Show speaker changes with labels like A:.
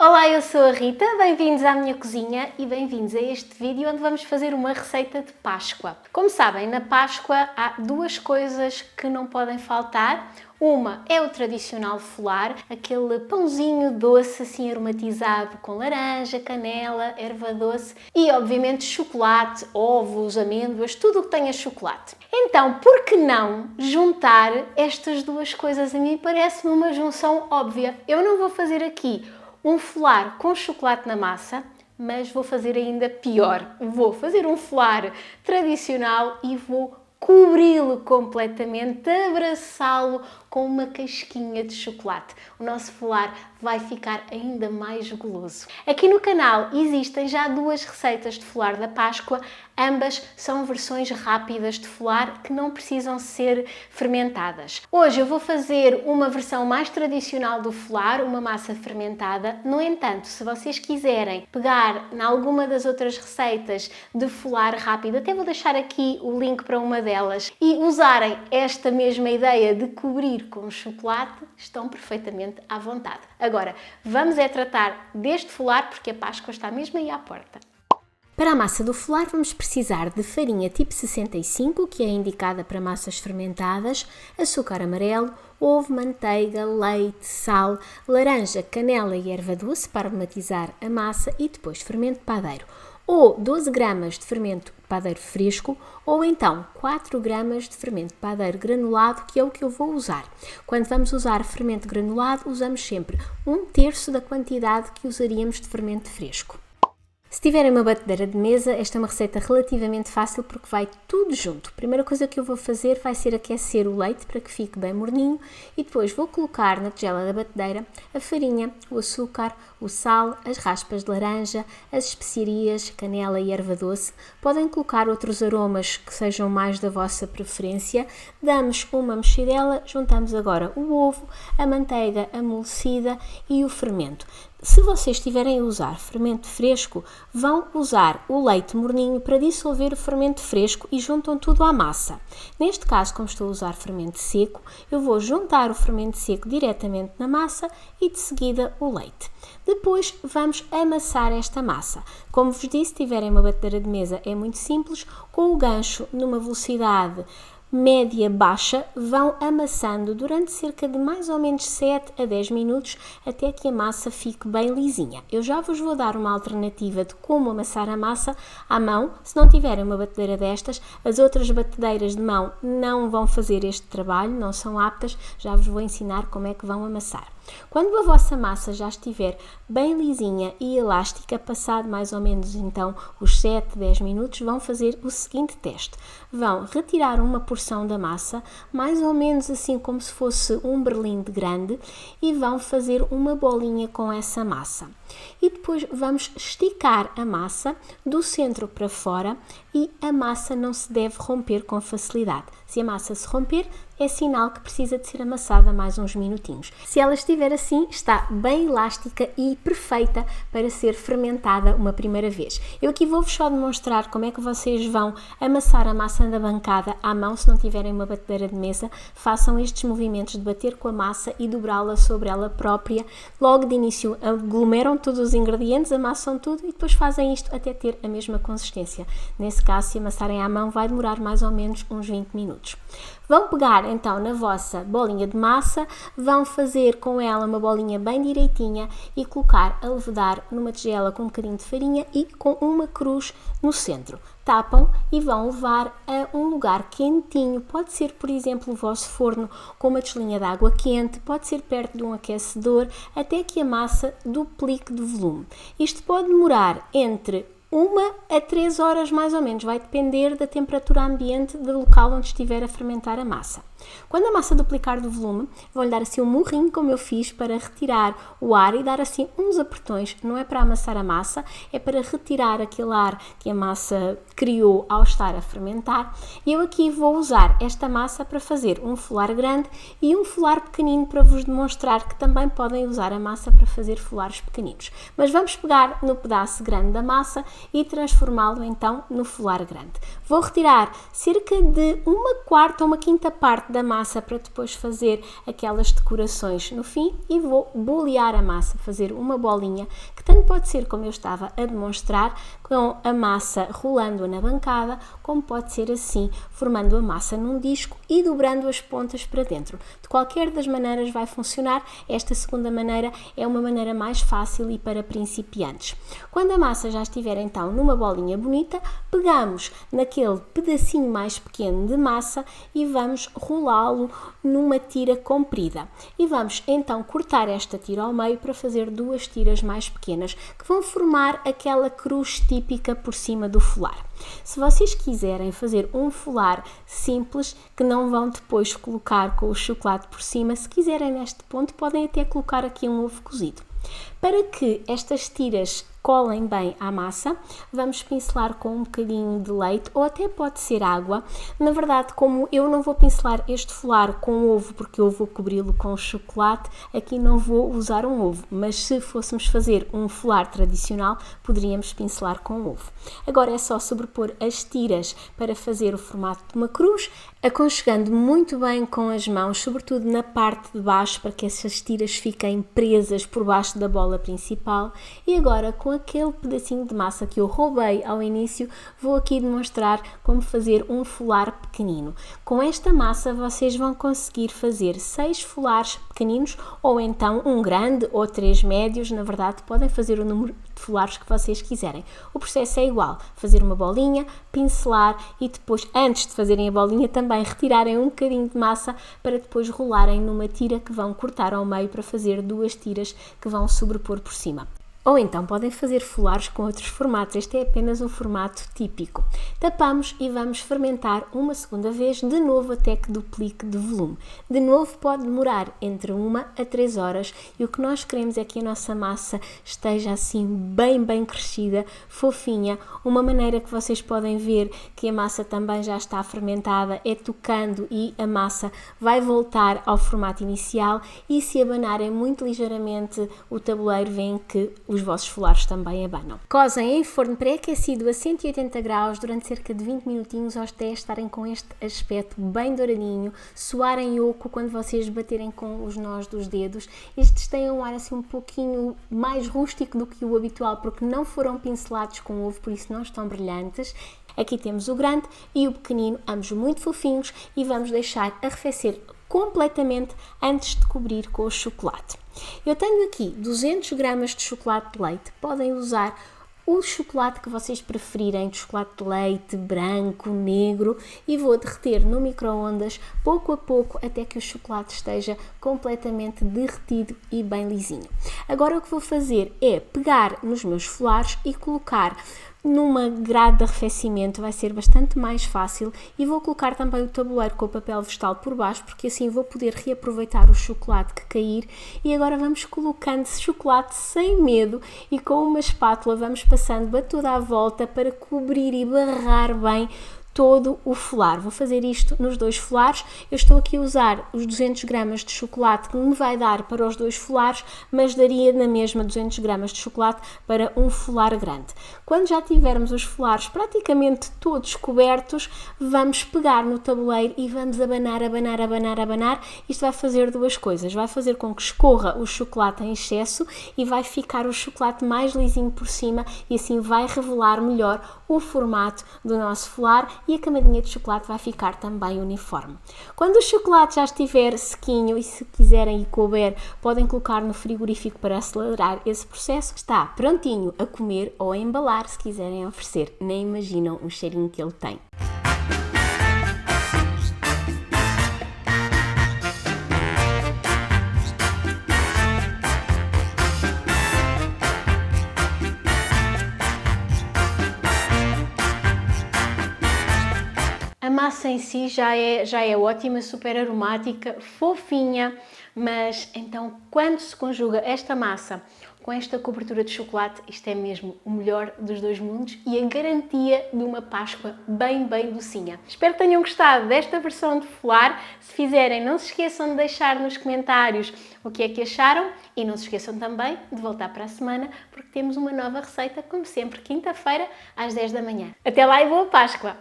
A: Olá, eu sou a Rita, bem-vindos à minha cozinha e bem-vindos a este vídeo onde vamos fazer uma receita de Páscoa. Como sabem, na Páscoa há duas coisas que não podem faltar. Uma é o tradicional folar, aquele pãozinho doce assim aromatizado com laranja, canela, erva doce e obviamente chocolate, ovos, amêndoas, tudo o que tenha chocolate. Então, por que não juntar estas duas coisas? A mim parece-me uma junção óbvia. Eu não vou fazer aqui um folar com chocolate na massa, mas vou fazer ainda pior. Vou fazer um folar tradicional e vou cobri-lo completamente, abraçá-lo com uma casquinha de chocolate. O nosso folar vai ficar ainda mais goloso. Aqui no canal existem já duas receitas de folar da Páscoa, ambas são versões rápidas de folar que não precisam ser fermentadas. Hoje eu vou fazer uma versão mais tradicional do folar, uma massa fermentada. No entanto, se vocês quiserem pegar em alguma das outras receitas de folar rápido, até vou deixar aqui o link para uma delas, e usarem esta mesma ideia de cobrir com chocolate, estão perfeitamente à vontade. Agora, vamos tratar deste folar porque a Páscoa está mesmo aí à porta. Para a massa do folar vamos precisar de farinha tipo 65, que é indicada para massas fermentadas, açúcar amarelo, ovo, manteiga, leite, sal, laranja, canela e erva doce para aromatizar a massa e depois fermento padeiro. Ou 12 gramas de fermento padeiro fresco, ou então 4 gramas de fermento padeiro granulado, que é o que eu vou usar. Quando vamos usar fermento granulado, usamos sempre 1/3 da quantidade que usaríamos de fermento fresco. Se tiverem uma batedeira de mesa, esta é uma receita relativamente fácil porque vai tudo junto. A primeira coisa que eu vou fazer vai ser aquecer o leite para que fique bem morninho e depois vou colocar na tigela da batedeira a farinha, o açúcar, o sal, as raspas de laranja, as especiarias, canela e erva doce. Podem colocar outros aromas que sejam mais da vossa preferência. Damos uma mexidela, juntamos agora o ovo, a manteiga amolecida e o fermento. Se vocês estiverem a usar fermento fresco, vão usar o leite morninho para dissolver o fermento fresco e juntam tudo à massa. Neste caso, como estou a usar fermento seco, eu vou juntar o fermento seco diretamente na massa e de seguida o leite. Depois vamos amassar esta massa. Como vos disse, se tiverem uma batedeira de mesa é muito simples, com o gancho numa velocidade média-baixa, vão amassando durante cerca de mais ou menos 7 a 10 minutos até que a massa fique bem lisinha. Eu já vos vou dar uma alternativa de como amassar a massa à mão. Se não tiverem uma batedeira destas, as outras batedeiras de mão não vão fazer este trabalho, não são aptas, já vos vou ensinar como é que vão amassar. Quando a vossa massa já estiver bem lisinha e elástica, passado mais ou menos então os 7, 10 minutos, vão fazer o seguinte teste. Vão retirar uma porção da massa, mais ou menos assim como se fosse um berlinde grande, e vão fazer uma bolinha com essa massa. E depois vamos esticar a massa do centro para fora e a massa não se deve romper com facilidade. Se a massa se romper, é sinal que precisa de ser amassada mais uns minutinhos. Se ela estiver assim, está bem elástica e perfeita para ser fermentada uma primeira vez. Eu aqui vou-vos só demonstrar como é que vocês vão amassar a massa da bancada à mão. Se não tiverem uma batedeira de mesa, façam estes movimentos de bater com a massa e dobrá-la sobre ela própria. Logo de início aglomeram todos os ingredientes, amassam tudo e depois fazem isto até ter a mesma consistência. Nesse caso, se amassarem à mão, vai demorar mais ou menos uns 20 minutos. Vão pegar então na vossa bolinha de massa, vão fazer com ela uma bolinha bem direitinha e colocar a levedar numa tigela com um bocadinho de farinha e com uma cruz no centro. Tapam e vão levar a um lugar quentinho. Pode ser, por exemplo, o vosso forno com uma tigelinha de água quente, pode ser perto de um aquecedor, até que a massa duplique de volume. Isto pode demorar entre 1 a 3 horas mais ou menos, vai depender da temperatura ambiente do local onde estiver a fermentar a massa. Quando a massa duplicar de volume, vou-lhe dar assim um murrinho, como eu fiz, para retirar o ar e dar assim uns apertões. Não é para amassar a massa, é para retirar aquele ar que a massa criou ao estar a fermentar. E eu aqui vou usar esta massa para fazer um folar grande e um folar pequenino, para vos demonstrar que também podem usar a massa para fazer folares pequeninos. Mas vamos pegar no pedaço grande da massa e transformá-lo então no folar grande. Vou retirar cerca de 1/4 ou 1/5 parte parte da massa para depois fazer aquelas decorações no fim e vou bolear a massa, fazer uma bolinha que tanto pode ser como eu estava a demonstrar, com a massa rolando na bancada, como pode ser assim, formando a massa num disco e dobrando as pontas para dentro. De qualquer das maneiras vai funcionar. Esta segunda maneira é uma maneira mais fácil e para principiantes. Quando a massa já estiver então numa bolinha bonita, pegamos naquele pedacinho mais pequeno de massa e vamos rolá-lo numa tira comprida. E vamos então cortar esta tira ao meio para fazer duas tiras mais pequenas que vão formar aquela cruz típica por cima do folar. Se vocês quiserem fazer um folar simples, que não vão depois colocar com o chocolate por cima, se quiserem neste ponto podem até colocar aqui um ovo cozido. Para que estas tiras colem bem à massa, vamos pincelar com um bocadinho de leite ou até pode ser água. Na verdade, como eu não vou pincelar este folar com ovo porque eu vou cobri-lo com chocolate, aqui não vou usar um ovo, mas se fôssemos fazer um folar tradicional, poderíamos pincelar com ovo. Agora é só sobrepor as tiras para fazer o formato de uma cruz, aconchegando muito bem com as mãos, sobretudo na parte de baixo, para que essas tiras fiquem presas por baixo da bola principal. E agora, com aquele pedacinho de massa que eu roubei ao início, vou aqui demonstrar como fazer um folar pequenino. Com esta massa vocês vão conseguir fazer 6 folares pequeninos ou então um grande ou 3 médios. Na verdade, podem fazer o número de folares que vocês quiserem. O processo é igual, fazer uma bolinha, pincelar e depois, antes de fazerem a bolinha, também retirarem um bocadinho de massa para depois rolarem numa tira que vão cortar ao meio para fazer duas tiras que vão sobrepor por cima. Ou então podem fazer folares com outros formatos, este é apenas um formato típico. Tapamos e vamos fermentar uma segunda vez, de novo até que duplique de volume. De novo pode demorar entre 1 a 3 horas e o que nós queremos é que a nossa massa esteja assim bem crescida, fofinha. Uma maneira que vocês podem ver que a massa também já está fermentada é tocando e a massa vai voltar ao formato inicial e se abanarem muito ligeiramente o tabuleiro, veem que os vossos folares também abanam. Cozem em forno pré-aquecido a 180 graus durante cerca de 20 minutinhos até estarem com este aspecto bem douradinho, soarem oco quando vocês baterem com os nós dos dedos. Estes têm um ar assim um pouquinho mais rústico do que o habitual porque não foram pincelados com ovo, por isso não estão brilhantes. Aqui temos o grande e o pequenino, ambos muito fofinhos, e vamos deixar arrefecer completamente antes de cobrir com o chocolate. Eu tenho aqui 200 gramas de chocolate de leite, podem usar o chocolate que vocês preferirem, de chocolate de leite, branco, negro, e vou derreter no micro-ondas pouco a pouco até que o chocolate esteja completamente derretido e bem lisinho. Agora o que vou fazer é pegar nos meus folares e colocar numa grade de arrefecimento, vai ser bastante mais fácil, e vou colocar também o tabuleiro com o papel vegetal por baixo, porque assim vou poder reaproveitar o chocolate que cair. E agora vamos colocando chocolate sem medo e com uma espátula vamos passando a toda a volta para cobrir e barrar bem todo o folar. Vou fazer isto nos 2 folares. Eu estou aqui a usar os 200 gramas de chocolate que me vai dar para os 2 folares, mas daria na mesma 200 gramas de chocolate para um folar grande. Quando já tivermos os folares praticamente todos cobertos, vamos pegar no tabuleiro e vamos abanar. Isto vai fazer duas coisas. Vai fazer com que escorra o chocolate em excesso e vai ficar o chocolate mais lisinho por cima e assim vai revelar melhor o formato do nosso folar e a camadinha de chocolate vai ficar também uniforme. Quando o chocolate já estiver sequinho e se quiserem e couber, podem colocar no frigorífico para acelerar esse processo. Está prontinho a comer ou a embalar se quiserem oferecer. Nem imaginam o cheirinho que ele tem. A massa em si já é ótima, super aromática, fofinha, mas então quando se conjuga esta massa com esta cobertura de chocolate, isto é mesmo o melhor dos dois mundos e a garantia de uma Páscoa bem docinha. Espero que tenham gostado desta versão de folar. Se fizerem, não se esqueçam de deixar nos comentários o que é que acharam e não se esqueçam também de voltar para a semana porque temos uma nova receita, como sempre, quinta-feira às 10 da manhã. Até lá e boa Páscoa!